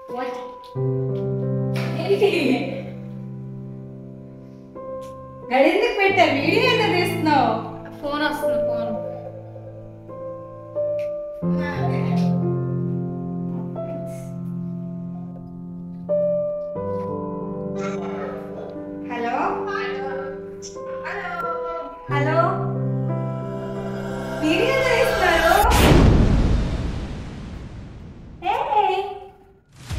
ఎందుకు పెట్టా వీడియో ఎందుకు తీస్తున్నావు? ఫోన్ వస్తుంది. ఫోన్ హలో హలో వీడియో తీస్తున్నారు.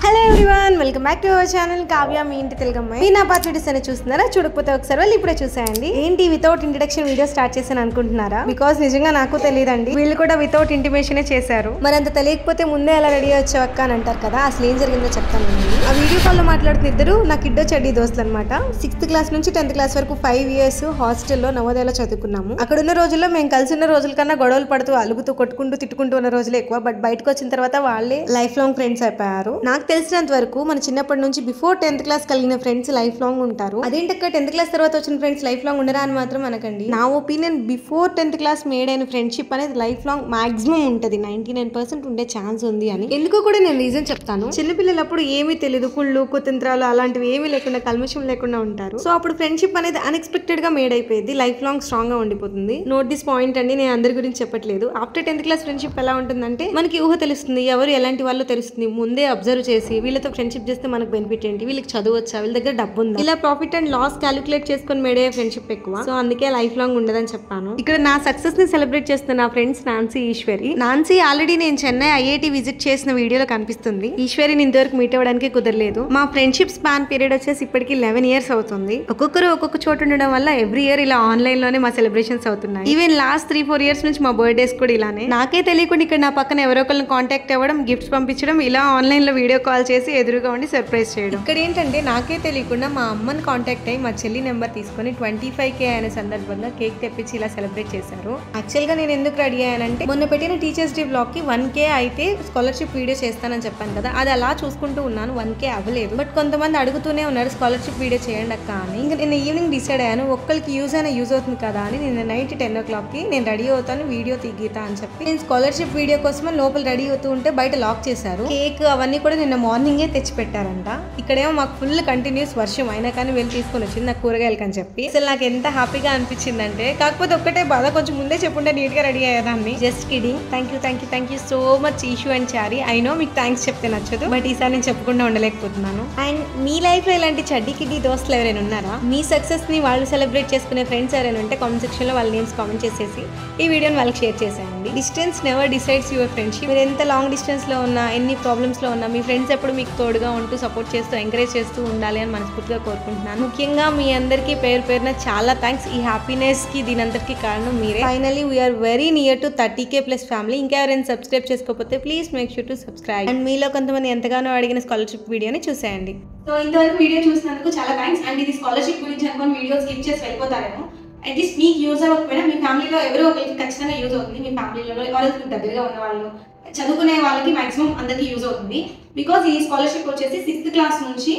Hello everyone, welcome back to our channel Kavya మీ ఇంటి తెలుగమ్మాయి. నా పాత వీడియోస్ అని చూస్తున్నారా? చూడకపోతే ఒకసారి వాళ్ళు ఇప్పుడే చూసేయండి. ఏంటి వితౌట్ ఇంట్రడక్షన్ వీడియో స్టార్ట్ చేశాను అనుకుంటున్నారా? బికాస్ నిజంగా నాకు తెలియదండి, వీళ్ళు కూడా వితౌట్ ఇంటిమేషనే చేశారు. మరి అంత తెలియకపోతే ముందే ఎలా రెడీ వచ్చావు అక్క అని అంటారు కదా, అసలు ఏం జరిగిందో చెప్తాను. ఆ వీడియో కాల్లో మాట్లాడుతున్న ఇద్దరు నా కిడ్డో చెడ్డీ దోస్తులు అనమాట. 6th క్లాస్ నుంచి 10th క్లాస్ వరకు 5 years హాస్టల్లో నవోదయలో చదువుకున్నాము. అక్కడ ఉన్న రోజుల్లో మేము కలిసి ఉన్న రోజుల కన్నా గొడవలు పడుతూ అలుగుతూ కొట్టుకుంటూ తిట్టుకుంటూ ఉన్న రోజులు ఎక్కువ. బట్ బయటకు వచ్చిన తర్వాత వాళ్ళే లైఫ్ లాంగ్ ఫ్రెండ్స్ అయిపోయారు. నాకు తెలిసినంత వరకు మన చిన్నప్పటి నుంచి బిఫోర్ 10th క్లాస్ కలిగిన ఫ్రెండ్స్ లైఫ్ లాంగ్ ఉంటారు. అదేంటక్క 10th క్లాస్ తర్వాత వచ్చిన ఫ్రెండ్స్ లైఫ్ లాంగ్ ఉండరా అని మాత్రం అనకండి. నా opinion before 10th class made అయిన ఫ్రెండ్షిప్ అనేది లైఫ్ లాంగ్ మాక్సిమం ఉంటుంది. 99% ఉండే ఛాన్స్ ఉంది అని. ఎందుకో కూడా నేను రీజన్ చెప్తాను. చిన్నపిల్లలప్పుడు ఏమీ తెలియదు, కుళ్ళు కుతంత్రాలు అలాంటివి ఏమీ లేకుండా కల్మషం లేకుండా ఉంటారు. సో అప్పుడు ఫ్రెండ్షిప్ అనేది అన్ఎక్స్పెక్టెడ్ గా మేడ్ అయిపోయింది, లైఫ్ లాంగ్ స్ట్రాంగ్ గా ఉండిపోతుంది. నోట్ దిస్ పాయింట్ అండి, నేను అందరి గురించి చెప్పట్లేదు. ఆఫ్టర్ 10th క్లాస్ ఫ్రెండ్షిప్ ఎలా ఉంటుందంటే మనకి ఊహ తెలుస్తుంది, ఎవరు ఎలాంటి వాళ్ళు తెలుస్తుంది. ముందే అబ్జర్వ్ చేసి వీళ్ళతో ఫ్రెండ్షిప్ చేస్తే మనకు బెనిఫిట్ ఏంటి, వీళ్ళకి చదువు వచ్చా, వీళ్ళ దగ్గర డబ్బు ఉందా, ఇలా ప్రాఫిట్ అండ్ లాస్ క్యాలిక్యులేట్ చేసుకుని మేడే ఫ్రెండ్షిప్ ఎక్కువ. సో అందుకే లైఫ్ లాంగ్ ఉండదని చెప్పాను. ఇక్కడ నా సక్సెస్ ని సెలబ్రేట్ చేస్తున్న నా friends Nancy, Eswari. Nancy already నేను చెన్నై ఐఐటి విజిట్ చేసిన వీడియోలో కనిపిస్తుంది. ఈశ్వరిని ఇంతవరకు మీట్ అవ్వడానికి కుదరలేదు. మా ఫ్రెండ్షిప్ స్పాన్ పీరియడ్ వచ్చేసి ఇప్పటికి 11 years అవుతుంది. ఒక్కొక్కరు ఒక్కొక్క చోటు ఉండడం వల్ల ఎవ్రీ ఇయర్ ఇలా ఆన్లైన్ లోనే మా సెలబ్రేషన్స్ అవుతున్నాయి. ఈవెన్ లాస్ట్ 3-4 years నుంచి మా బర్త్డేస్ కూడా ఇలానే. నాకే తెలియకుండా ఇక్కడ నా పక్కన ఎవరో ఒకరిని కాంటాక్ట్ అవ్వడం, గిఫ్ట్స్ పంపించడం, ఇలా ఆన్లైన్ లో వీడియో కాల్ చేసి ఎదురుగా ఉండి సర్ప్రైజ్ చేయడం. ఇక్కడ ఏంటంటే నాకే తెలియకుండా మా అమ్మని కాంటాక్ట్ అయ్యి మా చెల్లి నెంబర్ తీసుకొని 25K అయిన సందర్భంగా కేక్ తెప్పించి ఇలా సెలబ్రేట్ చేశారు. యాక్చువల్ గా నేను ఎందుకు రెడీ అయ్యానంటే మొన్న పెట్టిన టీచర్స్ డే బ్లాగ్ కి 1K అయితే స్కాలర్షిప్ వీడియో చేస్తానని చెప్పాను కదా, అది అలా చూసుకుంటూ ఉన్నాను. 1K అవ్వలేదు. బట్ కొంతమంది అడుగుతూనే ఉన్నారు స్కాలర్షిప్ వీడియో చేయండి అక్క అని. ఇంకా నేను ఈవినింగ్ డిసైడ్ అయ్యాను, ఒక్కరికి యూజ్ అవుతుంది కదా అని. నేను నైట్ 10 o'clock కి నేను రెడీ అవుతాను, వీడియో తీగీతా అని చెప్పి నేను స్కాలర్షిప్ వీడియో కోసం లోపల రెడీ అవుతూ ఉంటే బయట లాక్ చేశారు. కేక్ అవన్నీ కూడా నిన్న మార్నింగే తెచ్చి పెట్టారంట. ఇక్కడేమో మాకు ఫుల్ కంటిన్యూస్ వర్షం అయినా కానీ వెళ్ళి తీసుకొని వచ్చింది నాకు కూరగాయలకి అని చెప్పి. అసలు నాకు ఎంత హ్యాపీగా అనిపించిందంటే, కాకపోతే ఒక్కటే బాధ, కొంచెం ముందే చెప్పుంటే నీట్ గా రెడీ అయ్యేదాన్ని. Just kidding. Thank you so much Eshu and Chari. I know మీకు థ్యాంక్స్ చెప్తే నచ్చదు, బట్ ఈసారి నేను చెప్పకుండా ఉండలేకపోతున్నాను. అండ్ మీ లైఫ్ లో ఇలాంటి చడ్డీ కిడ్డీ దోస్తులు ఎవరైనా ఉన్నారా? మీ సక్సెస్ ని వాళ్ళు సెలబ్రేట్ చేసుకునే ఫ్రెండ్స్ ఎవరైనా ఉంటే కామెంట్ సెక్షన్ లో వాళ్ళ నేమ్స్ కామెంట్ చేసేసి ఈ వీడియోని వాళ్ళకి షేర్ చేసేయండి. Distance never decides your friendship. మీరు ఎంత లాంగ్ డిస్టెన్స్ లో ఉన్నా, ఎన్ని ప్రాబ్లమ్స్ లో ఉన్నా, మీ ఫ్రెండ్స్ ఎప్పుడు మీకు తోడుగా ఉంటూ సపోర్ట్ చేస్తూ ఎంకరేజ్ చేస్తూ ఉండాలి అని మనస్ఫూర్తిగా కోరుకుంటున్నాను. ముఖ్యంగా మీ అందరికీ పేరు పేరున చాలా థ్యాంక్స్. ఈ హ్యాపీనెస్ కి దీని అందరికీ కారణం మీరే. Finally we are very near to 30K+ family. ఇంకా ఎవరైనా సబ్స్క్రైబ్ చేసుకోకపోతే please make sure to subscribe. And మీలో కొంతమంది ఎంతగానో అడిగిన స్కాలర్షిప్ వీడియోని చూసేయండి. సో ఇంతవరకు వీడియో చూసినందుకు చాలా థ్యాంక్స్. అండ్ ఇది స్కాలర్షిప్ గురించి అనుకుని వీడియో స్కిప్ చేసి వెళ్ళిపోతారేమో. అట్లీస్ట్ మీకు యూజ్ అవ్వకపోయినా మీ ఫ్యామిలీలో ఎవరో ఒకరికి ఖచ్చితంగా యూజ్ అవుతుంది. మీ ఫ్యామిలీలో ఎవరికి దగ్గరగా ఉన్న వాళ్ళు, చదువుకునే వాళ్ళకి మాక్సిమం అందరికీ యూజ్ అవుతుంది. బికాజ్ ఈ స్కాలర్షిప్ వచ్చేసి 6th క్లాస్ నుంచి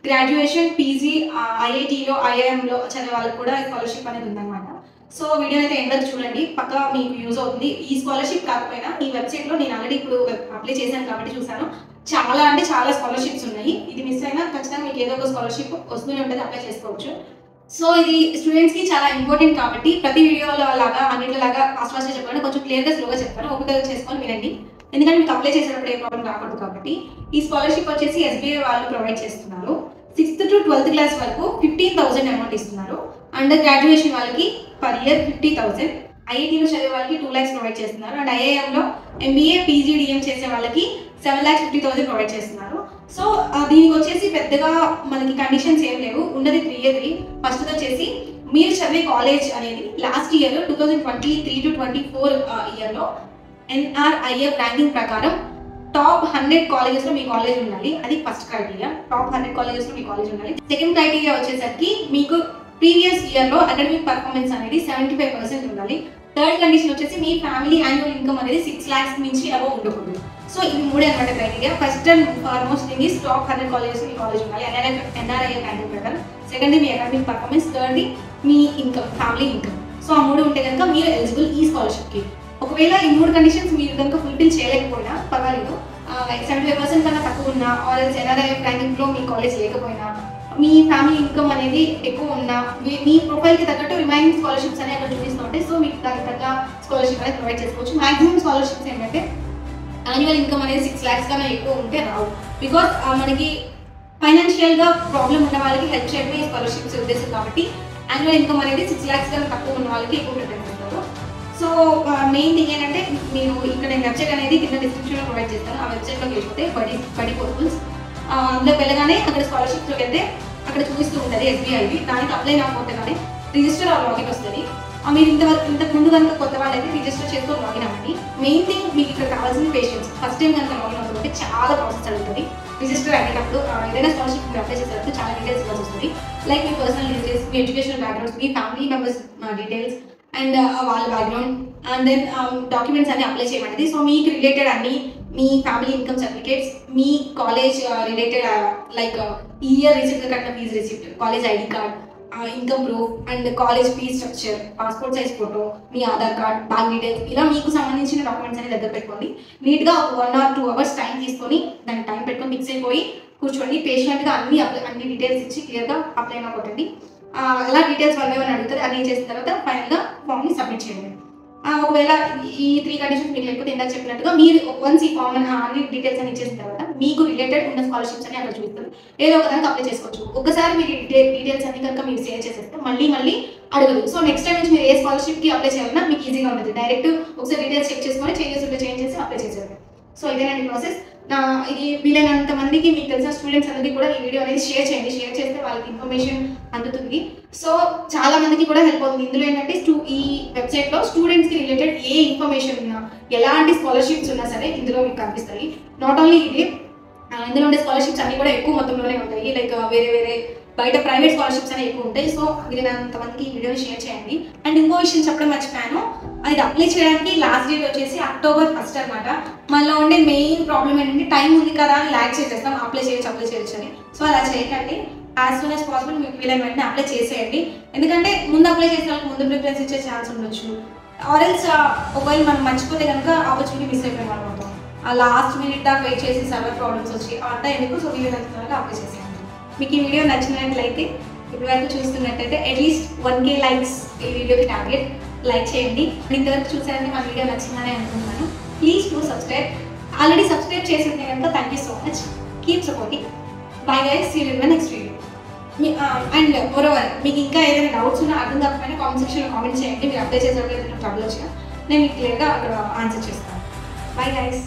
గ్రాడ్యుయేషన్, పీజీ, ఐఐటీలో, ఐఐఎంలో చదివే వాళ్ళకి కూడా స్కాలర్షిప్ అనేది ఉందన్నమాట. సో వీడియో అయితే ఎండ్ వరకు చూడండి, పక్కా మీకు యూజ్ అవుతుంది. ఈ స్కాలర్షిప్ కాకపోయినా ఈ వెబ్సైట్లో నేను ఆల్రెడీ ఇప్పుడు అప్లై చేశాను కాబట్టి చూసాను, చాలా అంటే చాలా స్కాలర్షిప్స్ ఉన్నాయి. ఇది మిస్ అయినా ఖచ్చితంగా మీకు ఏదో ఒక స్కాలర్షిప్ వస్తూనే ఉంటుంది, అప్లై చేసుకోవచ్చు. సో ఇది స్టూడెంట్స్కి చాలా ఇంపార్టెంట్ కాబట్టి ప్రతి వీడియోలో లాగా అన్నింటిలాగా ఫాస్ట్ చెప్పాను, కొంచెం క్లియర్గా స్లోగా చెప్పాను, ఓపికగా చేసుకొని వినండి. ఎందుకంటే మీకు అప్లై చేసేటప్పుడు ఏ ప్రాబ్లం రాకూడదు కాబట్టి. ఈ స్కాలర్షిప్ వచ్చేసి SBI వాళ్ళు ప్రొవైడ్ చేస్తున్నారు. 6th to 12th క్లాస్ వరకు 15,000 అమౌంట్ ఇస్తున్నారు. అండర్ గ్రాడ్యుయేషన్ వాళ్ళకి పర్ ఇయర్ 50,000. ఐఐటీలో చదివే వాళ్ళకి 2 lakhs ప్రొవైడ్ చేస్తున్నారు. అండ్ ఐఐఎంలో MBA, PG, DM చేసే వాళ్ళకి 7,50,000 ప్రొవైడ్ చేస్తున్నారు. సో దీనికి వచ్చేసి పెద్దగా మనకి కండిషన్స్ ఏం లేవు, ఉన్నది 3 years. ఫస్ట్ వచ్చేసి మీరు చదివే కాలేజ్ అనేది లాస్ట్ ఇయర్ 2023 to 24 ఇయర్లో NRIF ర్యాంకింగ్ ప్రకారం టాప్ 100 కాలేజెస్లో మీ కాలేజ్ ఉండాలి. అది ఫస్ట్ క్రైటీరియా. టాప్ 100 కాలేజెస్లో మీ కాలేజ్ ఉండాలి. సెకండ్ క్రైటీరియా వచ్చేసరికి మీకు ప్రీవియస్ ఇయర్లో అకాడమిక్ పర్ఫార్మెన్స్ అనేది 75% ఉండాలి. థర్డ్ కండిషన్ వచ్చేసి మీ ఫ్యామిలీ యాన్యువల్ ఇన్కమ్ అనేది 6 lakhs నుంచి అబవ్ ఉండకూడదు. సో ఇవి 3 అనమాట criteria. First and foremost thing is top 100 colleges me college ఉండాలి NRIF ర్యాంకింగ్ ప్రకారం. సెకండ్ మీ అకాడమిక్ పర్ఫార్మెన్స్, థర్డ్ మీ ఇన్కమ్, ఫ్యామిలీ ఇన్కమ్. సో ఆ 3 ఉంటే కనుక మీరు ఎలిజిబుల్ ఈ స్కాలర్షిప్కి. ఒకవేళ ఈ 3 కండిషన్స్ మీరు కనుక ఫుల్ఫిల్ చేయలేకపోయినా పర్వాలేదు, 75% కన్నా తక్కువ ఉన్నా ఆర్ NRI ర్యాంకింగ్లో మీ కాలేజ్ లేకపోయినా, మీ ఫ్యామిలీ ఇన్కమ్ అనేది ఎక్కువ ఉన్నా, మీ ప్రొఫైల్కి తగ్గట్టు రిమైనింగ్ స్కాలర్షిప్స్ అనేవి అక్కడ చూపిస్తూ ఉంటాయి. సో మీకు దానికి తగ్గ స్కాలర్షిప్ అనేది ప్రొవైడ్ చేసుకోవచ్చు. మాక్సిమం స్కాలర్షిప్స్ ఏంటంటే యాన్యువల్ ఇన్కమ్ అనేది 6 lakhs కన్నా ఎక్కువ ఉంటే రావు. బికాస్ మనకి ఫైనాన్షియల్గా ప్రాబ్లం ఉన్న వాళ్ళకి హెల్ప్ చేయడమే ఈ స్కాలర్షిప్స్ ఉద్దేశం కాబట్టి యాన్యువల్ ఇన్కమ్ అనేది 6 lakhs కన్నా తక్కువ ఉన్న వాళ్ళకి ఎక్కువ ప్రిఫరెన్స్ ఇస్తారు. సో మెయిన్ థింగ్ ఏంటంటే మీరు ఇక్కడ నేను వెబ్సైట్ అనేది కింద డిస్క్రిప్షన్లో ప్రొవైడ్ చేస్తాను. ఆ వెబ్సైట్లోకి వెళ్ళిపోతే బడి పోర్టల్స్ అందులోకి వెళ్ళగానే అక్కడ స్కాలర్షిప్స్లోకి వెళ్తే అక్కడ చూపిస్తూ ఉంటుంది SBIవి. దానికి అప్లై అవ్వకపోతే రిజిస్టర్ ఆ లాగిన్ వస్తుంది. మీరు ఇంతకు ముందు కనుక కొత్త వాళ్ళైతే రిజిస్టర్ చేసుకొని లాగిన్ అవ్వండి. మెయిన్ థింగ్ మీకు ఇక్కడ కావాల్సిన పేషెన్స్. ఫస్ట్ టైం కనుక లాగిన్ అవుతుంటే చాలా ప్రాసెస్ జరుగుతుంది. రిజిస్టర్ అయ్యేటప్పుడు ఏదైనా స్కాలర్షిప్ అప్లై చేసేటప్పుడు చాలా డీటెయిల్స్ ఇవ్వాల్సి వస్తుంది. లైక్ మీ పర్సనల్ డీటెయిల్స్, మీ ఎడ్యుకేషనల్ బ్యాక్గ్రౌండ్స్, మీ ఫ్యామిలీ మెంబర్స్ డీటెయిల్స్ అండ్ వాళ్ళ బ్యాక్గ్రౌండ్ అండ్ దెన్ డాక్యుమెంట్స్ అన్ని అప్లై చేయమంటుంది. సో మీకు రిలేటెడ్ అన్ని మీ ఫ్యామిలీ ఇన్కమ్ సర్టిఫికేట్స్, మీ కాలేజ్ రిలేటెడ్ లైక్ ఇయర్ రీసెంట్గా కట్టిన fees receipt, college ID card, income proof and college fees structure, passport size photo, మీ ఆధార్ కార్డ్, బ్యాంక్ డీటెయిల్స్, ఇలా మీకు సంబంధించిన డాక్యుమెంట్స్ అన్ని దగ్గర పెట్టుకోండి. నీట్గా 1 or 2 hours టైం తీసుకొని దానికి టైం పెట్టుకొని ఫిక్స్ అయిపోయి కూర్చోండి. పేషెంట్గా అన్ని డీటెయిల్స్ ఇచ్చి క్లియర్గా అప్లై అయినా కొట్టండి. అలా డీటెయిల్స్ వాళ్ళు ఏమైనా అడుగుతుంది, అన్ని చేసిన తర్వాత ఫైనల్గా ఫామ్ని సబ్మిట్ చేయండి. ఒకవేళ ఈ 3 కండిషన్స్ మీకు లేకపోతే ఇందాక చెప్పినట్టుగా మీరు వన్స్ ఈ ఫామ్ అన్ని డీటెయిల్స్ అని ఇచ్చేసిన తర్వాత మీకు రిలేటెడ్ ఉన్న స్కాలర్షిప్స్ అని అక్కడ చూస్తారు. ఏదో ఒక దానికి అప్లై చేసుకోవచ్చు. ఒకసారి మీరు డీటెయిల్స్ అన్ని కనుక మీరు షేర్ చేసేస్తే మళ్ళీ అడగదు. సో నెక్స్ట్ టైం నుంచి మీరు ఏ స్కాలర్షిప్కి అప్లై చేయాలన్నా మీకు ఈజీగా ఉంటుంది. డైరెక్ట్ ఒకసారి డీటెయిల్స్ చెక్ చేసుకొని చేంజ్ చేసి అప్లై చేసేది. సో ఇదేనండి ప్రాసెస్. ఇది వీలైనంత మందికి మీకు తెలిసిన స్టూడెంట్స్ అందరికీ కూడా ఈ వీడియో అనేది షేర్ చేయండి. షేర్ చేస్తే వాళ్ళకి ఇన్ఫర్మేషన్ అందుతుంది. సో చాలా మందికి కూడా హెల్ప్ అవుతుంది. ఇందులో ఏంటంటే ఈ వెబ్సైట్లో స్టూడెంట్స్కి రిలేటెడ్ ఏ ఇన్ఫర్మేషన్ ఉన్నా, ఎలాంటి స్కాలర్షిప్స్ ఉన్నా సరే ఇందులో మీకు కనిపిస్తాయి. నాట్ ఓన్లీ ఇది, ఇందులో ఉండే స్కాలర్షిప్స్ అన్ని కూడా ఎక్కువ మొత్తంలోనే ఉంటాయి. లైక్ వేరే బయట ప్రైవేట్ స్కాలర్షిప్స్ అనేవి ఎక్కువ ఉంటాయి. సో వీలైనంత మందికి ఈ వీడియోని షేర్ చేయండి. అండ్ ఇంకో విషయం చెప్పడం మర్చిపోయాను, అది అప్లై చేయడానికి లాస్ట్ డేట్ వచ్చేసి October 1st అనమాట. మనలో ఉండే మెయిన్ ప్రాబ్లం ఏంటంటే టైం ఉంది కదా అని ల్యాక్ చేసేస్తాం, అప్లై చేయొచ్చు అని. సో అలా చేయకండి. యాజ్ సూన్ యాజ్ పాసిబుల్ మీకు వీలైన వెంటనే అప్లై చేసేయండి. ఎందుకంటే ముందు అప్లై చేసిన వాళ్ళకి ముందు ప్రిఫరెన్స్ ఇచ్చే ఛాన్స్ ఉండొచ్చు. ఆర్ఎల్స్ ఒకవేళ మనం మర్చిపోతే కనుక ఆపర్చునిటీ మిస్ అయిపోయిన వాళ్ళు అవుతాం. ఆ లాస్ట్ మినిట్ దాకా వెయిట్ చేసి సర్వర్ ప్రాబ్లమ్స్ వచ్చి అంతా ఎందుకు. సో వీలైనంత త్వరగా అప్లై చేసేయండి. మీకు ఈ వీడియో నచ్చినట్లయితే ఇప్పుడు వరకు చూస్తున్నట్టయితే అట్లీస్ట్ 1K లైక్స్ ఈ వీడియోకి టార్గెట్. లైక్ చేయండి. ఇంతవరకు చూసారని మా వీడియో నచ్చిందని అనుకుంటున్నాను. Please do subscribe. Already subscribe చేసింది కనుక thank you so much. Keep supporting. Bye guys, see you in my next video. And moreover మీకు ఇంకా ఏదైనా డౌట్స్ ఉన్నా అర్థం కాకపోయినా కామెంట్ సెక్షన్లో కామెంట్ చేయండి. మీరు అప్లై చేసేటప్పుడు ఏదైనా ట్రబుల్ వచ్చినా నేను మీకు క్లియర్గా అక్కడ ఆన్సర్ చేస్తాను. Bye guys.